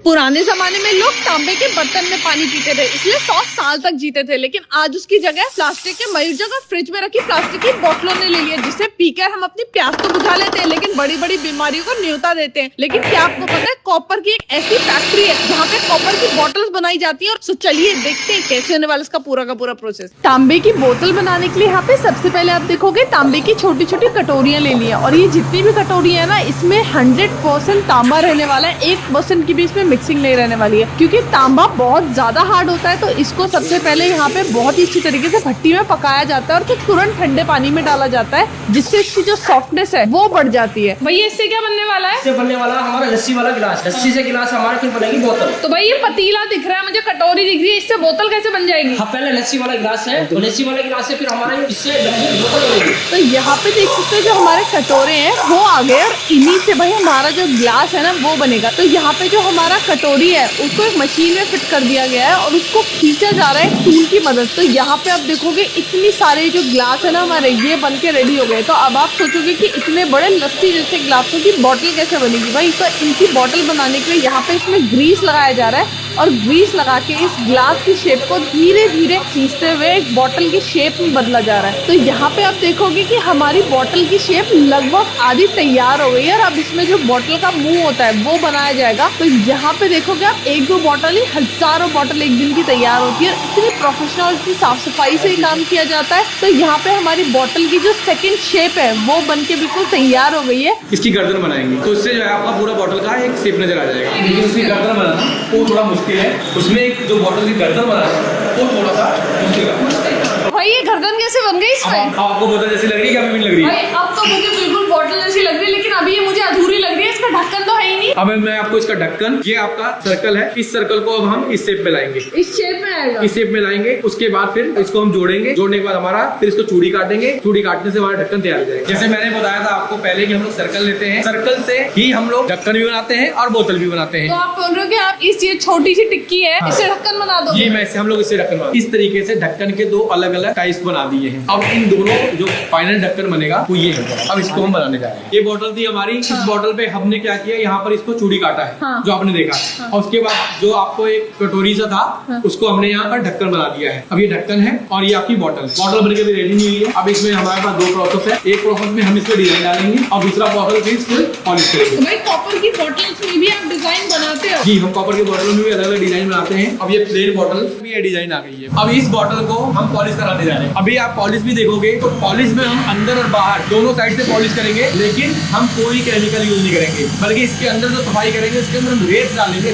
पुराने जमाने में लोग तांबे के बर्तन में पानी पीते थे, इसलिए 100 साल तक जीते थे। लेकिन आज उसकी जगह प्लास्टिक के मयूर जगह फ्रिज में रखी प्लास्टिक की बोतलों ने ले लिया, जिससे पीकर हम अपनी प्यास तो बुझा लेते हैं, लेकिन बड़ी बड़ी बीमारियों को न्योता देते हैं। लेकिन क्या आपको पता है, कॉपर की एक ऐसी फैक्ट्री है जहाँ पे कॉपर की बोतल्स बनाई जाती है। और तो चलिए देखते हैं कैसे होने वाला इसका पूरा का पूरा प्रोसेस। तांबे की बोतल बनाने के लिए यहाँ पे सबसे पहले आप देखोगे तांबे की छोटी छोटी कटोरियां ले लिया, और ये जितनी भी कटोरियां है ना, इसमें 100% तांबा रहने वाला है, 1% की भी इसमें मिक्सिंग नहीं रहने वाली है, क्योंकि तांबा बहुत ज्यादा हार्ड होता है। तो इसको सबसे पहले यहाँ पे बहुत ही अच्छी तरीके से भट्टी में पकाया जाता है और फिर तुरंत ठंडे पानी में डाला जाता है, जिससे इसकी जो सॉफ्टनेस है वो बढ़ जाती है। भैया इससे क्या बनने वाला है? इससे बनने वाला हमारा लस्सी वाला गिलास, लस्सी से गिलास हमारे फिर बनेगी बोतल। तो भाई ये पतीला दिख रहा है मुझे, कटोरी दिख रही है, इससे बोतल कैसे बन जाएगी? हाँ, पहले लस्सी वाला गिलास है, तो लस्सी वाले गिलास से फिर हमारे इससे बोतल बनेगी। तो यहाँ पे देख सकते हैं जो हमारे कटोरे हैं वो आ गए, और इन्हीं से भाई हमारा जो ग्लास है ना वो बनेगा। तो यहाँ पे जो हमारा कटोरी है उसको एक मशीन में फिट कर दिया गया है और उसको खींचा जा रहा है टूल की मदद। तो यहाँ पे आप देखोगे इतनी सारे जो ग्लास है ना हमारे, ये बन के रेडी हो गए। तो अब आप सोचोगे कि इतने बड़े लस्सी जैसे ग्लासों की बोतल कैसे बनेगी? भाई तो इनकी बोतल बनाने के लिए यहाँ पे इसमें ग्रीस लगाया जा रहा है, और ग्रीस लगा के इस ग्लास की शेप को धीरे धीरे खींचते हुए एक बोतल की शेप में बदला जा रहा है। तो यहाँ पे आप देखोगे कि हमारी बोतल की शेप लगभग आधी तैयार हो गई है, और अब इसमें जो बोतल का मुंह होता है वो बनाया जाएगा। तो यहाँ पे देखोगे आप एक दो बोतल ही, हजारों बोतल एक दिन की तैयार होती है। इतनी प्रोफेशनल, इतनी साफ सफाई से ही काम किया जाता है। तो यहाँ पे हमारी बोतल की जो सेकंड शेप है वो बन के बिल्कुल तैयार हो गई है। इसकी गर्दन बनाएंगे तो इससे जो है आपका पूरा बोतल का एक शेप नजर आ जाएगा। लेकिन उसकी गर्दन बनाना वो थोड़ा मुश्किल है, उसमें एक जो बोतल की गर्दन बनाना वो थोड़ा सा मुश्किल है। भाई ये गर्दन कैसे बन गई इसमें? आपको बोतल जैसी लग रही है क्या? अभी लग रही है? भाई अब तो मुझे बिल्कुल बोतल जैसी लग रही है, लेकिन अभी ये मुझे अधूरी लग रही है। इसका ढक्कन तो है ही नहीं। अब मैं आपको इसका ढक्कन, ये आपका सर्कल है, इस सर्कल को अब हम इस शेप में लाएंगे, इस शेप में आएगा, इस शेप में लाएंगे। उसके बाद फिर इसको हम जोड़ेंगे, जोड़ने के बाद हमारा फिर इसको चूड़ी काटेंगे, चूड़ी काटने से हमारा ढक्कन तैयार हो जाएगा। जैसे मैंने बताया था आपको पहले कि हम लोग सर्कल लेते हैं, सर्कल से ही हम लोग ढक्कन भी बनाते हैं और बोतल भी बनाते हैं। तो आप बोल रहे हो कि आप इस ये छोटी सी टिक्की है, इससे ढक्कन बना दो? ये मैं हम लोग इससे ढक्कन बना, इस तरीके से ढक्कन के दो अलग अलग टाइप्स बना दिए हैं। अब इन दोनों जो फाइनल ढक्कन बनेगा वो ये है। अब इसको हम बनाने जा रहे हैं। ये बोतल थी हमारी, इस बोतल पे हमने क्या किया, यहाँ पर इसको चूड़ी काटा है, जो आपने देखा। और उसके बाद जो आपको एक कटोरी सा था उसको हमने यहाँ पर ढक्कन बना दिया है। अब ये ढक्कन है और ये आपकी बोतल बनके भी रेडी नहीं हुई है। अब इसमें हमारे पास दो प्रोसेस है, एक प्रोसेस में हम इसको डिजाइन डालेंगे और दूसरा प्रोसेस में इसको पॉलिश करेंगे। भाई कॉपर की बोतल्स में भी आप डिजाइन बनाते हो? जी, हम कॉपर की बोतल में भी अलग अलग डिजाइन बनाते हैं। अब ये प्लेन बोतल भी ये डिजाइन आ गई है। अब इस बोतल को हम पॉलिश कराने जा रहे हैं। अभी आप पॉलिश भी देखोगे तो पॉलिश में हम अंदर और बाहर दोनों साइड से पॉलिश करेंगे, लेकिन हम कोई केमिकल यूज नहीं करेंगे, बल्कि इसके अंदर जो सफाई करेंगे इसके अंदर हम रेत डालेंगे।